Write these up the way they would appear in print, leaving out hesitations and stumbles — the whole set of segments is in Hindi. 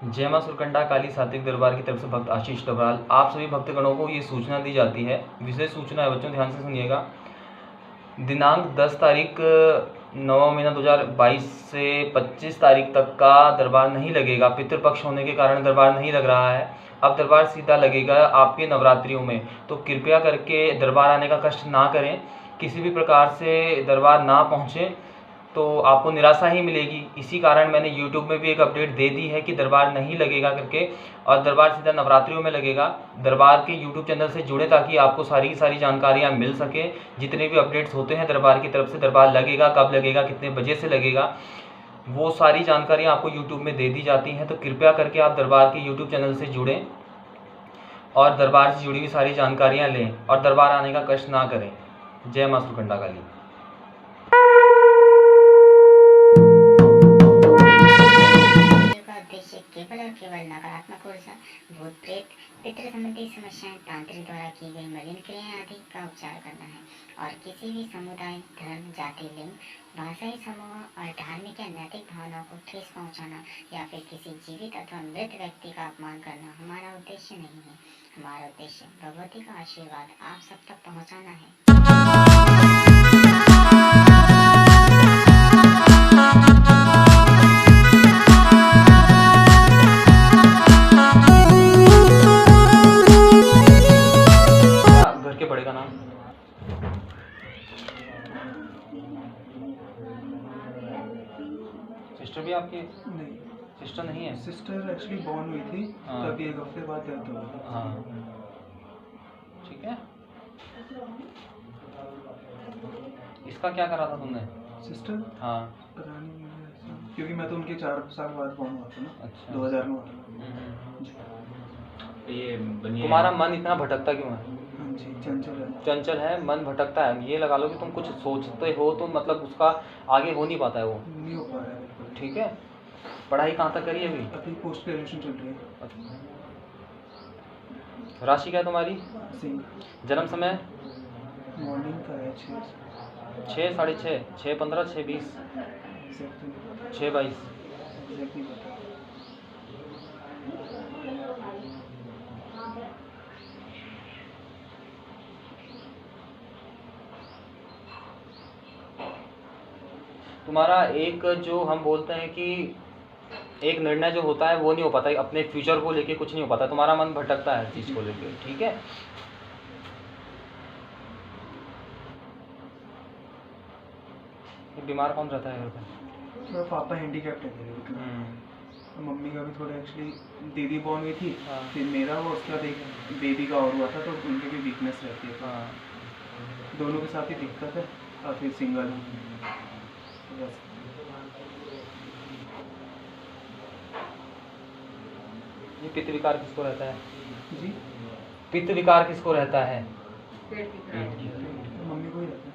जय मां सुरकंडा काली सात्विक दरबार की तरफ से भक्त आशीष डबराल। आप सभी भक्तगणों को ये सूचना दी जाती है, विशेष सूचना है बच्चों, ध्यान से सुनिएगा। दिनांक 10 तारीख 9वां महीना 2022 से 25 तारीख तक का दरबार नहीं लगेगा। पितृपक्ष होने के कारण दरबार नहीं लग रहा है। अब दरबार सीधा लगेगा आपके नवरात्रियों में, तो कृपया करके दरबार आने का कष्ट ना करें। किसी भी प्रकार से दरबार ना पहुँचे तो आपको निराशा ही मिलेगी। इसी कारण मैंने YouTube में भी एक अपडेट दे दी है कि दरबार नहीं लगेगा करके, और दरबार सीधा नवरात्रियों में लगेगा। दरबार के YouTube चैनल से जुड़े ताकि आपको सारी की सारी जानकारियाँ मिल सके। जितने भी अपडेट्स होते हैं दरबार की तरफ से, दरबार लगेगा, कब लगेगा, कितने बजे से लगेगा, वो सारी जानकारियाँ आपको YouTube में दे दी जाती हैं। तो कृपया करके आप दरबार के YouTube चैनल से जुड़ें और दरबार से जुड़ी हुई सारी जानकारियाँ लें और दरबार आने का कष्ट ना करें। जय मां सुरकंडा काली। उद्देश्य केवल और केवल नकारात्मक ऊर्जा, भूत प्रेत, पितृ संबंधी समस्याएं, तांत्रिक द्वारा की गई मलिन क्रियाएं आदि का उपचार करना है और किसी भी समुदाय, धर्म, जाति, लिंग, भाषाई समूह और धार्मिक या नैतिक भावनाओं को ठेस पहुंचाना या फिर किसी जीवित अथवा मृत व्यक्ति का अपमान करना हमारा उद्देश्य नहीं है। हमारा उद्देश्य भगवती का आशीर्वाद आप सब तक पहुँचाना है। घर के बड़े का नाम? सिस्टर भी आपकी? नहीं, सिस्टर नहीं है। सिस्टर एक्चुअली बॉर्न हुई थी, हाँ। तब 1 हफ्ते बाद डेथ हो गई। हाँ, ठीक है। इसका क्या करा था तुमने? सिस्टर? हाँ, पता नहीं मुझे ऐसा, क्योंकि मैं तो उनके 4 साल बाद बॉर्न हुआ था ना। अच्छा। 2000 में हुआ था। ये तुम्हारा मन इतना भटकता क्यों है? हाँ जी, चंचल है। चंचल है, मन भटकता है। ये लगा लो कि तुम कुछ सोचते हो तो मतलब उसका आगे हो नहीं पाता है वो। नहीं हो पा रहा है बिल्कुल। ठीक है। पढ़ाई कहाँ तक करी है अभी? अभी पोस्ट ग्रेजुएशन चल रही है। राशि क्या है तुम्हारी? सिंह। जन्म समय? मॉर्निंग का है 6, 6, 6:30, 6:15, 6:20, एग्जैक्ट 6:22। नहीं पता। तुम्हारा एक जो हम बोलते हैं कि एक निर्णय जो होता है वो नहीं हो पाता है, अपने फ्यूचर को लेके कुछ नहीं हो पाता, तुम्हारा मन भटकता है चीज़ को लेके। ठीक है। बीमार कौन रहता है घर पे? मेरा पापा हैंडीकैप्ड है मेरे। मम्मी का भी थोड़ा एक्चुअली, दीदी बॉर्न हुई थी, हाँ। फिर मेरा हुआ, उसके बाद एक बेबी का और हुआ था, तो उनकी भी वीकनेस रहती है। हाँ, दोनों के साथ ही दिक्कत है और फिर सिंगल हूँ बस। ये पित्त विकार किसको रहता है? जी, पित्त विकार किसको रहता है? मम्मी को ही रहता है।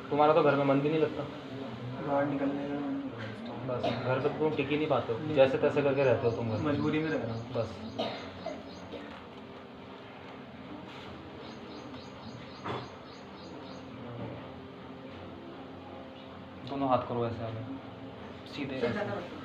तुम्हारा तो घर में मन भी नहीं लगता, बाहर निकलने का मन नहीं करता। बस घर पे तुम टिक ही नहीं पाते हो, जैसे तैसे करके रहते हो तुम घर में। मजबूरी में रह रहा हूँ। बस दोनों हाथ करो ऐसे आगे, सीधे ऐसे।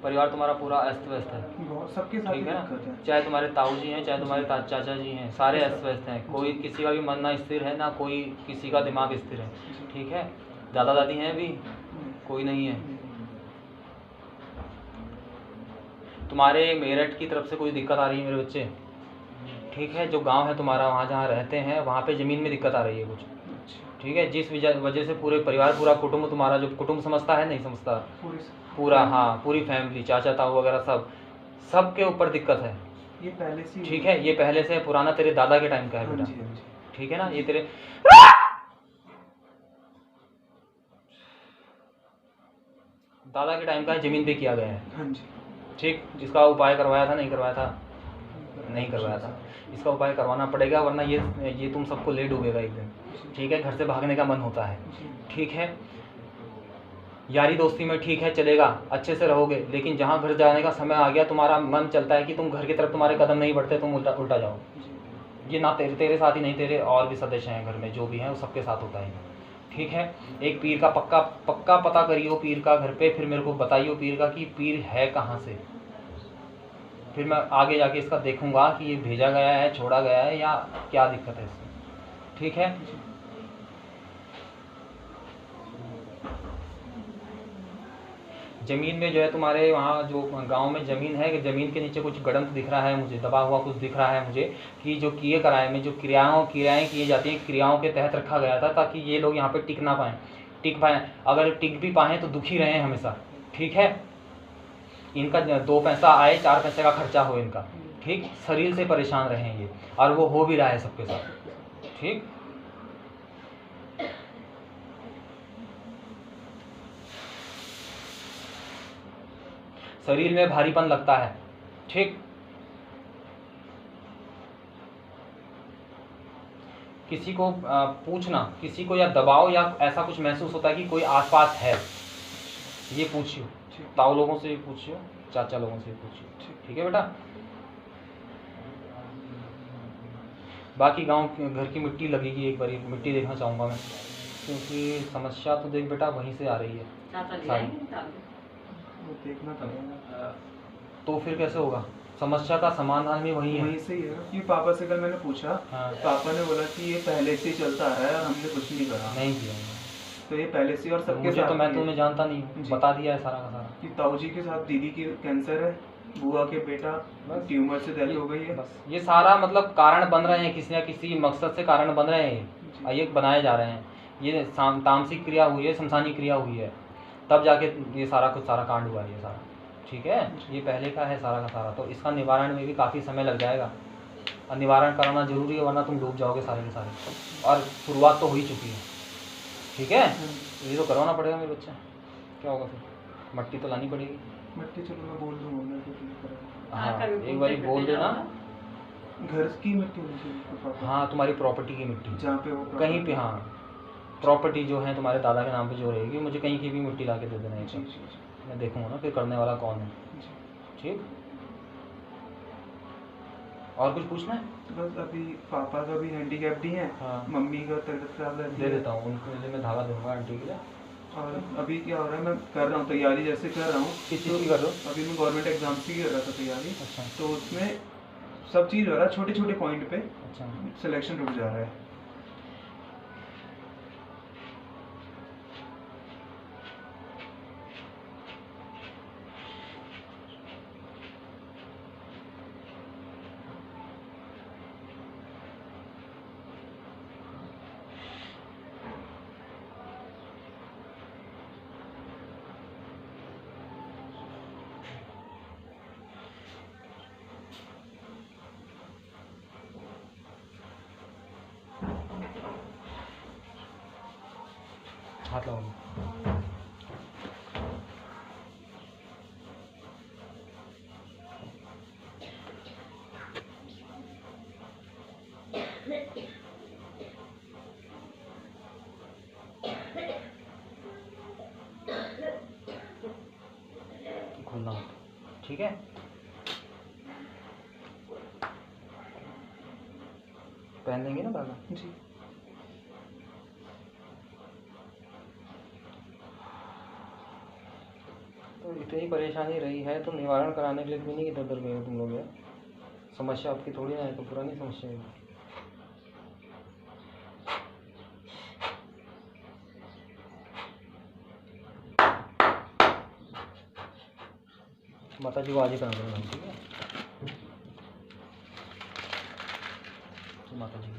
परिवार तुम्हारा पूरा अस्त व्यस्त है। बहुत सबके साथ ठीक है दिक्कत ना, है। चाहे तुम्हारे ताऊ जी हैं, चाहे तुम्हारे चाचा जी हैं, सारे अस्त व्यस्त हैं। कोई किसी का भी मन ना स्थिर है, ना कोई किसी का दिमाग स्थिर है। ठीक है। दादा दादी हैं भी? कोई नहीं है। तुम्हारे मेरठ की तरफ से कोई दिक्कत आ रही है मेरे बच्चे? ठीक है। जो गांव है तुम्हारा, वहाँ जहाँ रहते हैं वहाँ पे ज़मीन में दिक्कत आ रही है कुछ। ठीक है। जिस वजह से पूरे परिवार, पूरा कुटुंब, तुम्हारा जो कुटुंब समझता है, नहीं समझता, पूरा, हाँ, पूरी फैमिली, चाचा ताऊ वगैरह सब के ऊपर दिक्कत है। ये पहले से। ठीक है। ये पहले से पुराना तेरे दादा के टाइम का है बेटा। ठीक है ना। ये तेरे दादा के टाइम का है, जमीन पे किया गया है। हाँ जी। ठीक। जिसका उपाय करवाया था, नहीं करवाया था? नहीं करवाया था। इसका उपाय करवाना पड़ेगा, वरना ये तुम सबको ले डूबेगा एक दिन। ठीक है, घर से भागने का मन होता है। ठीक है, यारी दोस्ती में ठीक है चलेगा, अच्छे से रहोगे, लेकिन जहाँ घर जाने का समय आ गया तुम्हारा मन चलता है कि तुम घर की तरफ तुम्हारे कदम नहीं बढ़ते, तुम उल्टा जाओ। ये ना तेरे साथ ही नहीं, तेरे और भी सदस्य हैं घर में जो भी हैं वो सबके साथ होता है। ठीक है, एक पीर का पक्का पता करियो पीर का घर पे, फिर मेरे को बताइयो पीर का कि पीर है कहाँ से। फिर मैं आगे जाके इसका देखूंगा कि ये भेजा गया है, छोड़ा गया है, या क्या दिक्कत है इससे। ठीक है, ज़मीन में जो है तुम्हारे वहाँ जो गांव में ज़मीन है, ज़मीन के नीचे कुछ गड़ंत दिख रहा है मुझे, दबा हुआ कुछ दिख रहा है मुझे, कि जो किए कराए में जो क्रियाएँ की जाती हैं, क्रियाओं के तहत रखा गया था ताकि ये लोग यहाँ पे टिक पाएँ। अगर टिक भी पाएँ तो दुखी रहें हमेशा। ठीक है, इनका 2 पैसा आए, 4 पैसे का खर्चा हो इनका। ठीक, शरीर से परेशान रहें ये, और वो हो भी रहा है सबके साथ। ठीक, शरीर में भारीपन लगता है। ठीक, किसी को पूछना, किसी को या दबाव या ऐसा कुछ महसूस होता है कि कोई आसपास है, ये पूछियो, ताऊ लोगों से पूछियो, चाचा लोगों से पूछियो। ठीक है बेटा, बाकी गांव घर की मिट्टी लगेगी, एक बार मिट्टी देखना चाहूँगा मैं, क्योंकि समस्या तो देख बेटा वहीं से आ रही है सारी। देखना पड़ेगा। तो फिर कैसे होगा, समस्या का समाधान भी वही है। वहीं से ही है कि पापा से कल मैंने पूछा। हाँ। पापा ने बोला कि ये पहले से ही चलता आ रहा है और हमने कुछ नहीं करा। नहीं किया तो ये पहले से और सबके मुझे साथ तो, मैं ही है। तुम्हें जानता नहीं हूँ, बता दिया है सारा का सारा कि ताऊ जी के साथ दीदी की कैंसर है, बुआ के बेटा ट्यूमर से डेथ हो गई है। बस ये सारा मतलब कारण बन रहे हैं, किसी न किसी मकसद से कारण बन रहे हैं, ये बनाए जा रहे हैं। ये तामसिक क्रिया हुई है, शमशानी क्रिया हुई है, तब जाके ये सारा कांड हुआ है ये सारा। ठीक है, ये पहले का है सारा का सारा, तो इसका निवारण में भी काफ़ी समय लग जाएगा, और निवारण कराना जरूरी है, वरना तुम डूब जाओगे सारे के सारे, और शुरुआत तो हो ही चुकी है। ठीक है, ये तो करवाना पड़ेगा मेरे बच्चे, क्या होगा फिर, मट्टी तो लानी पड़ेगी। मट्टी चलो मैं बोल दूँगा। हाँ, एक बार बोल देना, घर की मिट्टी होनी चाहिए। हाँ, तुम्हारी प्रॉपर्टी की मिट्टी जहाँ पे वो कहीं पे, हाँ प्रॉपर्टी जो है तुम्हारे दादा के नाम पे जो रहेगी, मुझे कहीं की भी मिट्टी ला के दे देना है, मैं देखूंगा ना फिर करने वाला कौन है। ठीक, और कुछ पूछना है? बस अभी पापा का भी हैंडीकैप्ड ही है। हाँ। मम्मी का तबीयत खराब रहती दे है। देता हूँ उनके लिए, मैं धागा दूंगा आंटी के लिए। और अभी क्या हो रहा है, मैं कर रहा हूँ तैयारी, जैसे कर रहा हूँ। किस चीज़ की कर रहे हो? अभी मैं गवर्नमेंट एग्जाम की कर रहा था तैयारी। अच्छा। तो उसमें सब चीज़ हो रहा है, छोटे छोटे पॉइंट पे अच्छा, सिलेक्शन रुक जा रहा है। हाथ लगाओ। खोलना हो, ठीक है। पहन लेंगे ना दादा जी। तो इतनी परेशानी रही है तो निवारण कराने के लिए भी नहीं इधर उधर गए हो तुम लोग यार, समस्या आपकी थोड़ी ना है, तो पुरानी समस्या है। माता जी को आज ही करा दूँगा, ठीक है। तो माता जी